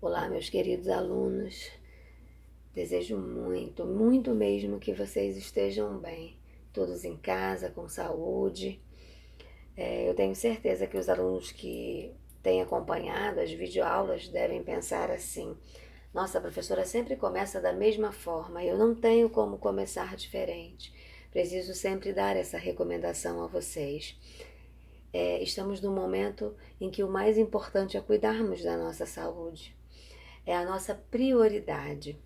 Olá, meus queridos alunos. Desejo muito, muito mesmo que vocês estejam bem, todos em casa, com saúde. Eu tenho certeza que os alunos que têm acompanhado as videoaulas devem pensar assim: nossa, a professora sempre começa da mesma forma, eu não tenho como começar diferente. Preciso sempre dar essa recomendação a vocês. Estamos num momento em que o mais importante é cuidarmos da nossa saúde. É a nossa prioridade.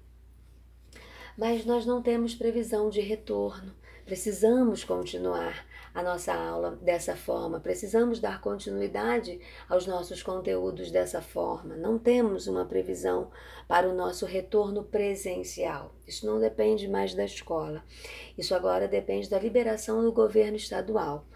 Mas nós não temos previsão de retorno. Precisamos continuar a nossa aula dessa forma, precisamos dar continuidade aos nossos conteúdos dessa forma. Não temos uma previsão para o nosso retorno presencial. Isso não depende mais da escola. Isso agora depende da liberação do governo estadual.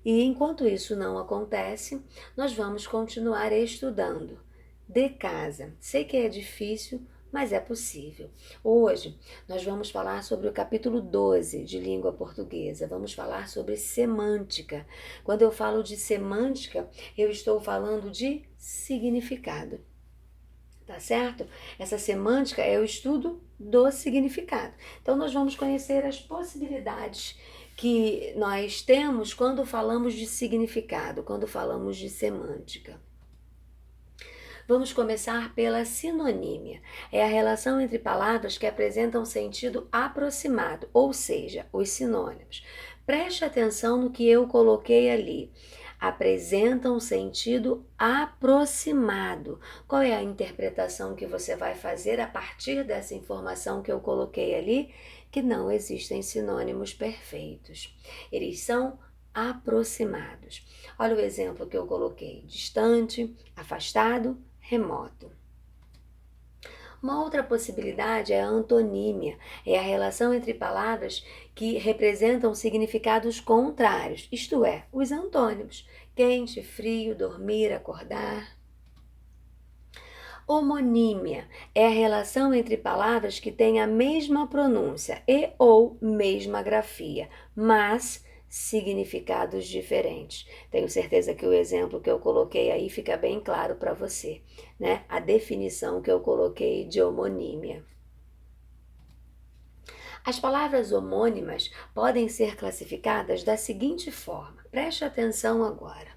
E enquanto isso não acontece, nós vamos continuar estudando de casa. Sei que é difícil, mas é possível. Hoje nós vamos falar sobre o capítulo 12 de língua portuguesa. Vamos falar sobre semântica. Quando eu falo de semântica, eu estou falando de significado. Tá certo? Essa semântica é o estudo do significado. Então, nós vamos conhecer as possibilidades que nós temos quando falamos de significado, quando falamos de semântica. Vamos começar pela sinonímia. É a relação entre palavras que apresentam sentido aproximado, ou seja, os sinônimos. Preste atenção no que eu coloquei ali. Apresentam sentido aproximado. Qual é a interpretação que você vai fazer a partir dessa informação que eu coloquei ali? Que não existem sinônimos perfeitos. Eles são aproximados. Olha o exemplo que eu coloquei: distante, afastado, remoto. Uma outra possibilidade é a antonímia, é a relação entre palavras que representam significados contrários, isto é, os antônimos: quente, frio, dormir, acordar. Homonímia é a relação entre palavras que têm a mesma pronúncia e ou mesma grafia, mas significados diferentes. Tenho certeza que o exemplo que eu coloquei aí fica bem claro para você, né? A definição que eu coloquei de homonímia. As palavras homônimas podem ser classificadas da seguinte forma. Preste atenção agora.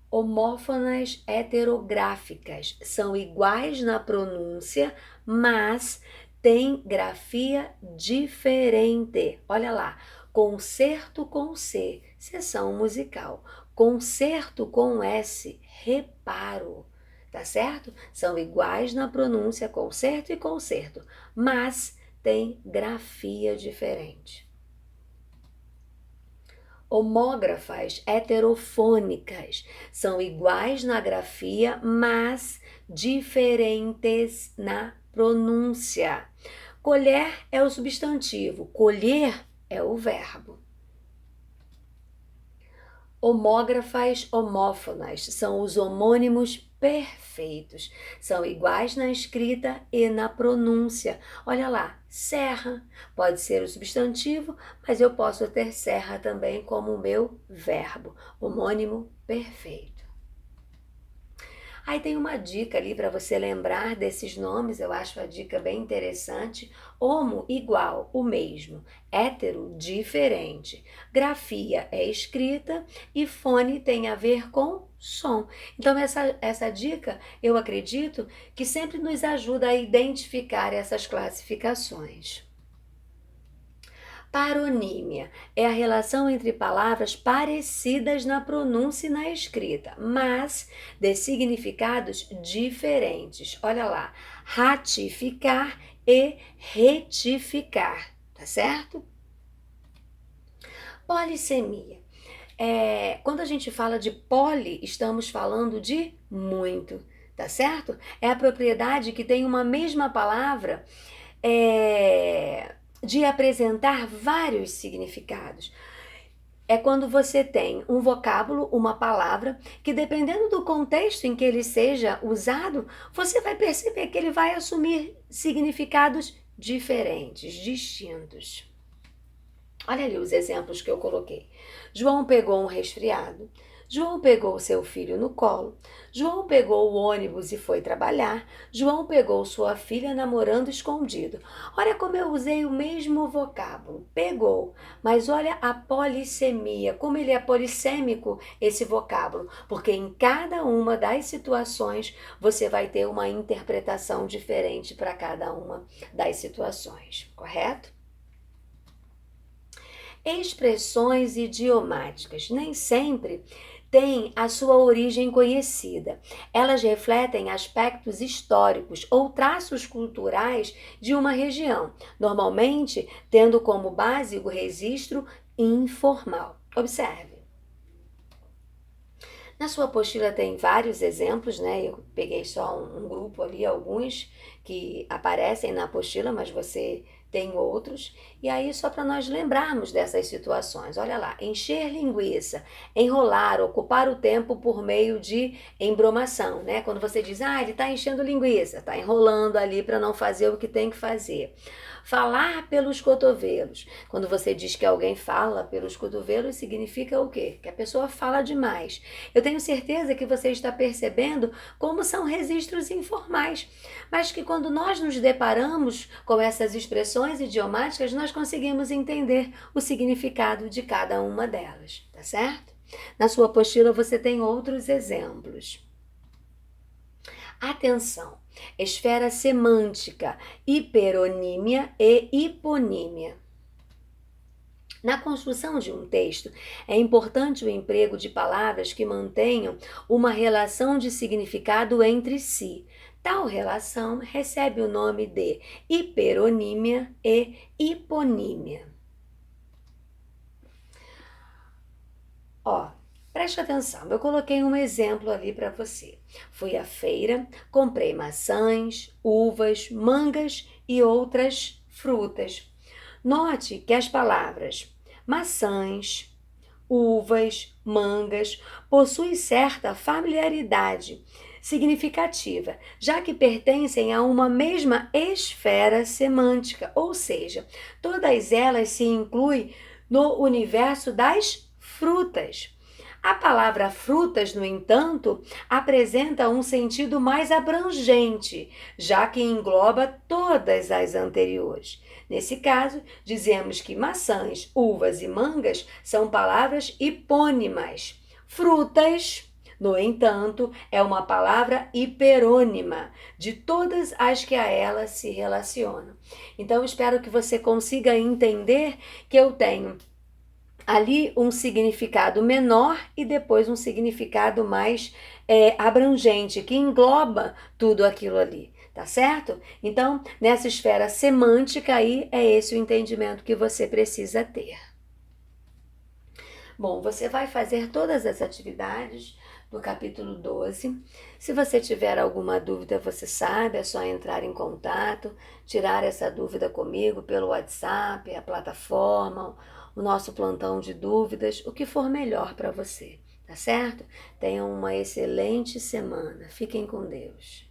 Homófonas heterográficas são iguais na pronúncia, mas têm grafia diferente. Olha lá, concerto com C, sessão musical. Concerto com S, reparo. Tá certo? São iguais na pronúncia, concerto e concerto, mas têm grafia diferente. Homógrafas heterofônicas são iguais na grafia, mas diferentes na pronúncia. Colher é o substantivo, colher é o verbo. Homógrafas homófonas são os homônimos perfeitos. São iguais na escrita e na pronúncia. Olha lá, serra pode ser o substantivo, mas eu posso ter serra também como o meu verbo. Homônimo perfeito. Aí tem uma dica ali para você lembrar desses nomes, eu acho a dica bem interessante. Homo, igual, o mesmo. Hétero, diferente. Grafia é escrita e fone tem a ver com som. Então essa dica, eu acredito que sempre nos ajuda a identificar essas classificações. Paronímia é a relação entre palavras parecidas na pronúncia e na escrita, mas de significados diferentes. Olha lá, ratificar e retificar, tá certo? Polissemia. Quando a gente fala de poli, estamos falando de muito, tá certo? É a propriedade que tem uma mesma palavra de apresentar vários significados. É quando você tem um vocábulo, uma palavra, que dependendo do contexto em que ele seja usado, você vai perceber que ele vai assumir significados diferentes, distintos. Olha ali os exemplos que eu coloquei. João pegou um resfriado. João pegou seu filho no colo. João pegou o ônibus e foi trabalhar. João pegou sua filha namorando escondido. Olha como eu usei o mesmo vocábulo. Pegou. Mas olha a polissemia, como ele é polissêmico esse vocábulo. Porque em cada uma das situações você vai ter uma interpretação diferente para cada uma das situações. Correto? Expressões idiomáticas nem sempre têm a sua origem conhecida. Elas refletem aspectos históricos ou traços culturais de uma região, normalmente tendo como base o registro informal. Observe. Na sua apostila tem vários exemplos, né? Eu peguei só um grupo ali, alguns que aparecem na apostila, mas você tem outros. E aí, só para nós lembrarmos dessas situações, olha lá: encher linguiça, enrolar, ocupar o tempo por meio de embromação, né? Quando você diz, ele está enchendo linguiça, está enrolando ali para não fazer o que tem que fazer. Falar pelos cotovelos. Quando você diz que alguém fala pelos cotovelos, significa o quê? Que a pessoa fala demais. Eu tenho certeza que você está percebendo como são registros informais, mas que quando nós nos deparamos com essas expressões idiomáticas, nós conseguimos entender o significado de cada uma delas, tá certo? Na sua apostila você tem outros exemplos. Atenção! Esfera semântica, hiperonímia e hiponímia. Na construção de um texto, é importante o emprego de palavras que mantenham uma relação de significado entre si. Tal relação recebe o nome de hiperonímia e hiponímia. Preste atenção, eu coloquei um exemplo ali para você. Fui à feira, comprei maçãs, uvas, mangas e outras frutas. Note que as palavras maçãs, uvas, mangas possuem certa familiaridade significativa, já que pertencem a uma mesma esfera semântica, ou seja, todas elas se incluem no universo das frutas. A palavra frutas, no entanto, apresenta um sentido mais abrangente, já que engloba todas as anteriores. Nesse caso, dizemos que maçãs, uvas e mangas são palavras hipônimas. Frutas, no entanto, é uma palavra hiperônima de todas as que a ela se relacionam. Então, espero que você consiga entender que eu tenho ali um significado menor e depois um significado mais abrangente, que engloba tudo aquilo ali, tá certo? Então, nessa esfera semântica aí, é esse o entendimento que você precisa ter. Bom, você vai fazer todas as atividades do capítulo 12. Se você tiver alguma dúvida, você sabe, é só entrar em contato, tirar essa dúvida comigo pelo WhatsApp, a plataforma, o nosso plantão de dúvidas, o que for melhor para você, tá certo? Tenham uma excelente semana. Fiquem com Deus.